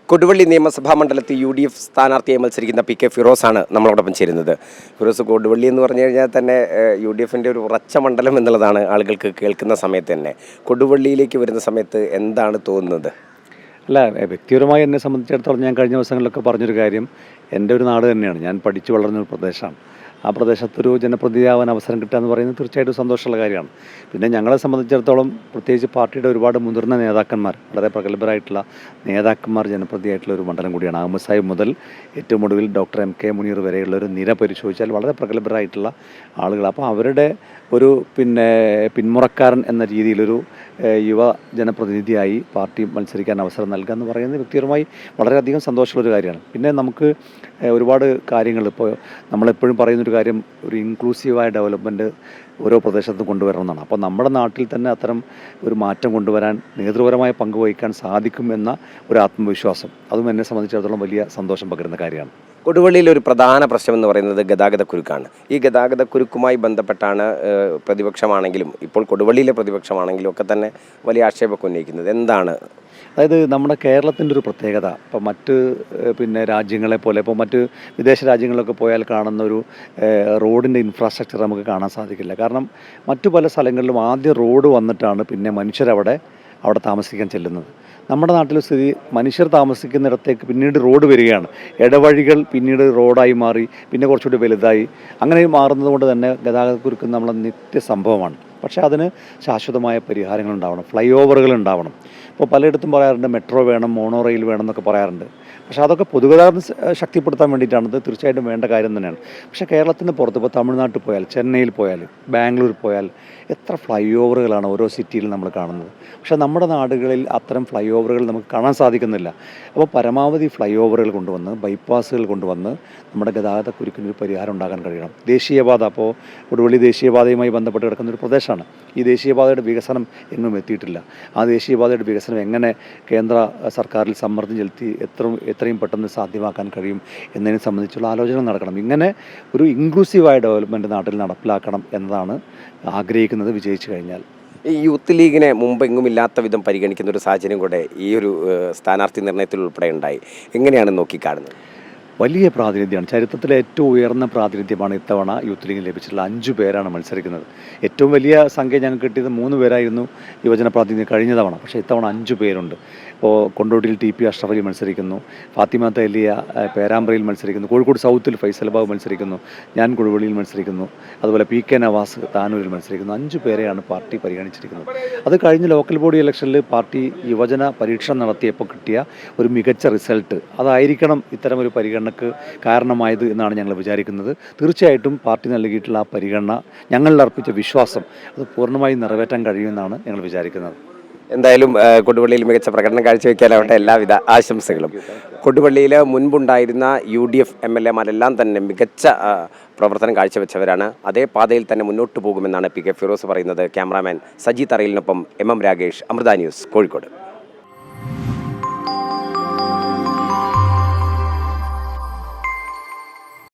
കൊടുവള്ളി നിയമസഭാ മണ്ഡലത്തിൽ UDF സ്ഥാനാർത്ഥിയായി മത്സരിക്കുന്ന പി കെ ഫിറോസാണ് നമ്മളോടൊപ്പം ചേരുന്നത്. ഫിറോസ്, കൊടുവള്ളി എന്ന് പറഞ്ഞു കഴിഞ്ഞാൽ തന്നെ UDFൻ്റെ ഒരു ഉറച്ച മണ്ഡലം എന്നുള്ളതാണ് ആളുകൾക്ക് കേൾക്കുന്ന സമയത്ത് തന്നെ. കൊടുവള്ളിയിലേക്ക് വരുന്ന സമയത്ത് എന്താണ് തോന്നുന്നത്? അല്ല, വ്യക്തിപരമായി എന്നെ സംബന്ധിച്ചിടത്തോളം ഞാൻ കഴിഞ്ഞ ദിവസങ്ങളിലൊക്കെ പറഞ്ഞൊരു കാര്യം, എൻ്റെ ഒരു നാട് തന്നെയാണ്. ഞാൻ പഠിച്ചു വളർന്നൊരു പ്രദേശമാണ്. ആ പ്രദേശത്തൊരു ജനപ്രതിനിധിയാവാൻ അവസരം കിട്ടുക എന്ന് പറയുന്നത് തീർച്ചയായിട്ടും സന്തോഷമുള്ള കാര്യമാണ്. പിന്നെ ഞങ്ങളെ സംബന്ധിച്ചിടത്തോളം പ്രത്യേകിച്ച് പാർട്ടിയുടെ ഒരുപാട് മുതിർന്ന നേതാക്കന്മാർ, വളരെ പ്രഗത്ഭരായിട്ടുള്ള നേതാക്കന്മാർ ജനപ്രതിയായിട്ടുള്ള ഒരു മണ്ഡലം കൂടിയാണ്. അഹമ്മദ് സാഹിബ് മുതൽ ഏറ്റവും ഒടുവിൽ ഡോക്ടർ MK മുനീർ വരെയുള്ള ഒരു നിര പരിശോധിച്ചാൽ വളരെ പ്രഗത്ഭരായിട്ടുള്ള ആളുകൾ. അപ്പോൾ അവരുടെ ഒരു പിന്മുറക്കാരൻ എന്ന രീതിയിലൊരു യുവ ജനപ്രതിനിധിയായി പാർട്ടി മത്സരിക്കാൻ അവസരം നൽകുക എന്ന് പറയുന്നത് വ്യക്തിപരമായി വളരെയധികം സന്തോഷമുള്ളൊരു കാര്യമാണ്. പിന്നെ നമുക്ക് ഒരുപാട് കാര്യങ്ങൾ, ഇപ്പോൾ നമ്മളെപ്പോഴും പറയുന്നൊരു കാര്യം, ഒരു ഇൻക്ലൂസീവായ ഡെവലപ്മെൻറ്റ് ഓരോ പ്രദേശത്തും കൊണ്ടുവരണമെന്നാണ്. അപ്പോൾ നമ്മുടെ നാട്ടിൽ തന്നെ അത്തരം ഒരു മാറ്റം കൊണ്ടുവരാൻ നേതൃപരമായ പങ്ക് വഹിക്കാൻ സാധിക്കും എന്ന ഒരു ആത്മവിശ്വാസം, അതും എന്നെ സംബന്ധിച്ചിടത്തോളം വലിയ സന്തോഷം പകരുന്ന കാര്യമാണ്. കൊടുവള്ളിയിൽ ഒരു പ്രധാന പ്രശ്നം എന്ന് പറയുന്നത് ഗതാഗതക്കുരുക്കാണ്. ഈ ഗതാഗതക്കുരുക്കുമായി ബന്ധപ്പെട്ടാണ് പ്രതിപക്ഷമാണെങ്കിലും ഇപ്പോൾ കൊടുവള്ളിയിലെ പ്രതിപക്ഷമാണെങ്കിലും ഒക്കെ തന്നെ വലിയ ആക്ഷേപമൊക്കെ ഉന്നയിക്കുന്നത്. എന്താണ്? അതായത് നമ്മുടെ കേരളത്തിൻ്റെ ഒരു പ്രത്യേകത, ഇപ്പോൾ മറ്റ് രാജ്യങ്ങളെ പോലെ, ഇപ്പോൾ മറ്റ് വിദേശ രാജ്യങ്ങളിലൊക്കെ പോയാൽ കാണുന്ന ഒരു റോഡിൻ്റെ ഇൻഫ്രാസ്ട്രക്ചർ നമുക്ക് കാണാൻ സാധിക്കില്ല. കാരണം മറ്റു പല സ്ഥലങ്ങളിലും ആദ്യം റോഡ് വന്നിട്ടാണ് പിന്നെ മനുഷ്യരവിടെ താമസിക്കാൻ ചെല്ലുന്നത്. നമ്മുടെ നാട്ടിലെ സ്ഥിതി, മനുഷ്യർ താമസിക്കുന്നിടത്തേക്ക് പിന്നീട് റോഡ് വരികയാണ്. ഇടവഴികൾ പിന്നീട് റോഡായി മാറി, പിന്നെ കുറച്ചുകൂടി വലുതായി, അങ്ങനെ മാറുന്നത് കൊണ്ട് തന്നെ ഗതാഗതക്കുരുക്ക് നമ്മളെ നിത്യസംഭവമാണ്. പക്ഷേ അതിന് ശാശ്വതമായ പരിഹാരങ്ങൾ ഉണ്ടാവണം, ഫ്ലൈ ഓവറുകൾ ഉണ്ടാവണം. ഇപ്പോൾ പലയിടത്തും പറയാറുണ്ട് മെട്രോ വേണം, മോണോ റെയിൽ വേണം എന്നൊക്കെ പറയാറുണ്ട്. പക്ഷേ അതൊക്കെ പൊതുഗതാഗതം ശക്തിപ്പെടുത്താൻ വേണ്ടിയിട്ടാണ്. ഇത് തീർച്ചയായിട്ടും വേണ്ട കാര്യം തന്നെയാണ്. പക്ഷേ കേരളത്തിന് പുറത്ത്, ഇപ്പോൾ തമിഴ്നാട്ടിൽ പോയാൽ, ചെന്നൈയിൽ പോയാൽ, ബാംഗ്ലൂർ പോയാൽ എത്ര ഫ്ലൈ ഓവറുകളാണ് ഓരോ സിറ്റിയിലും നമ്മൾ കാണുന്നത്. പക്ഷേ നമ്മുടെ നാടുകളിൽ അത്തരം ഫ്ലൈ ഓവറുകൾ നമുക്ക് കാണാൻ സാധിക്കുന്നില്ല. അപ്പോൾ പരമാവധി ഫ്ലൈ ഓവറുകൾ കൊണ്ടുവന്ന്, ബൈപ്പാസുകൾ കൊണ്ടുവന്ന് നമ്മുടെ ഗതാഗതക്കുരുക്കിനൊരു പരിഹാരം ഉണ്ടാകാൻ കഴിയണം. ദേശീയപാത, അപ്പോൾ കൊടുവള്ളി ദേശീയപാതയുമായി ബന്ധപ്പെട്ട് കിടക്കുന്നൊരു പ്രദേശമാണ്. ഈ ദേശീയപാതയുടെ വികസനം എങ്ങും എത്തിയിട്ടില്ല. ആ ദേശീയപാതയുടെ വികസനം എങ്ങനെ കേന്ദ്ര സർക്കാരിൽ സമ്മർദ്ദം ചെലുത്തി എത്രയും പെട്ടെന്ന് സാധ്യമാക്കാൻ കഴിയും എന്നതിനെ സംബന്ധിച്ചുള്ള ആലോചന നടക്കണം. ഇങ്ങനെ ഒരു ഇൻക്ലൂസീവായ ഡെവലപ്മെൻറ്റ് നാട്ടിൽ നടപ്പിലാക്കണം എന്നതാണ് ആഗ്രഹിക്കുന്നത്, വിജയിച്ചു കഴിഞ്ഞാൽ. ഈ യൂത്ത് ലീഗിനെ മുമ്പെങ്ങും ഇല്ലാത്ത വിധം പരിഗണിക്കുന്ന ഒരു സാഹചര്യം കൂടെ ഈ ഒരു സ്ഥാനാർത്ഥി നിർണയത്തിൽ ഉൾപ്പെടെ ഉണ്ടായി. എങ്ങനെയാണ് നോക്കിക്കാണുന്നത്? വലിയ പ്രാതിനിധ്യമാണ്, ചരിത്രത്തിലെ ഏറ്റവും ഉയർന്ന പ്രാതിനിധ്യമാണ് ഇത്തവണ യൂത്ത് ലീഗിന് ലഭിച്ചിട്ടുള്ള. 5 പേരാണ് മത്സരിക്കുന്നത്. ഏറ്റവും വലിയ സംഖ്യ ഞങ്ങൾക്ക് കിട്ടിയത് 3 പേരായിരുന്നു യുവജന പ്രാതിനിധ്യം കഴിഞ്ഞ തവണ. പക്ഷേ ഇത്തവണ 5 പേരുണ്ട്. ഇപ്പോൾ കൊണ്ടോട്ടിയിൽ TP അഷ്റഫ് അലി മത്സരിക്കുന്നു, ഫാത്തിമ തലിയ പേരാമ്പ്രയിൽ മത്സരിക്കുന്നു, കോഴിക്കോട് സൗത്തിൽ ഫൈസൽ ബാബു മത്സരിക്കുന്നു, ഞാൻ കൊടുവള്ളിയിൽ മത്സരിക്കുന്നു, അതുപോലെ PK നവാസ് താനൂരിൽ മത്സരിക്കുന്നു. 5 പേരെയാണ് പാർട്ടി പരിഗണിച്ചിരിക്കുന്നത്. അത് കഴിഞ്ഞ ലോക്കൽ ബോഡി ഇലക്ഷനിൽ പാർട്ടി യുവജന പരീക്ഷണം നടത്തിയപ്പോൾ കിട്ടിയ ഒരു മികച്ച റിസൾട്ട് അതായിരിക്കണം ഇത്തരം ഒരു പരിഗണനക്ക് കാരണമായത് എന്നാണ് ഞങ്ങൾ വിചാരിക്കുന്നത്. തീർച്ചയായിട്ടും പാർട്ടി നൽകിയിട്ടുള്ള ആ പരിഗണന, ഞങ്ങളിൽ അർപ്പിച്ച വിശ്വാസം, അത് പൂർണ്ണമായും നിറവേറ്റാൻ കഴിയുമെന്നാണ് ഞങ്ങൾ വിചാരിക്കുന്നത്. എന്തായാലും കൊടുവള്ളിയിൽ മികച്ച പ്രകടനം കാഴ്ചവെക്കാനാവട്ടെ, എല്ലാവിധ ആശംസകളും. കൊടുവള്ളിയിൽ മുൻപുണ്ടായിരുന്ന UDF MLA-മാരെല്ലാം തന്നെ മികച്ച പ്രവർത്തനം കാഴ്ചവെച്ചവരാണ്. അതേ പാതയിൽ തന്നെ മുന്നോട്ട് പോകുമെന്നാണ് പി കെ ഫിറോസ് പറയുന്നത്. ക്യാമറാമാൻ സജി തറയിലിനൊപ്പം MM രാഗേഷ്, അമൃത ന്യൂസ്, കോഴിക്കോട്.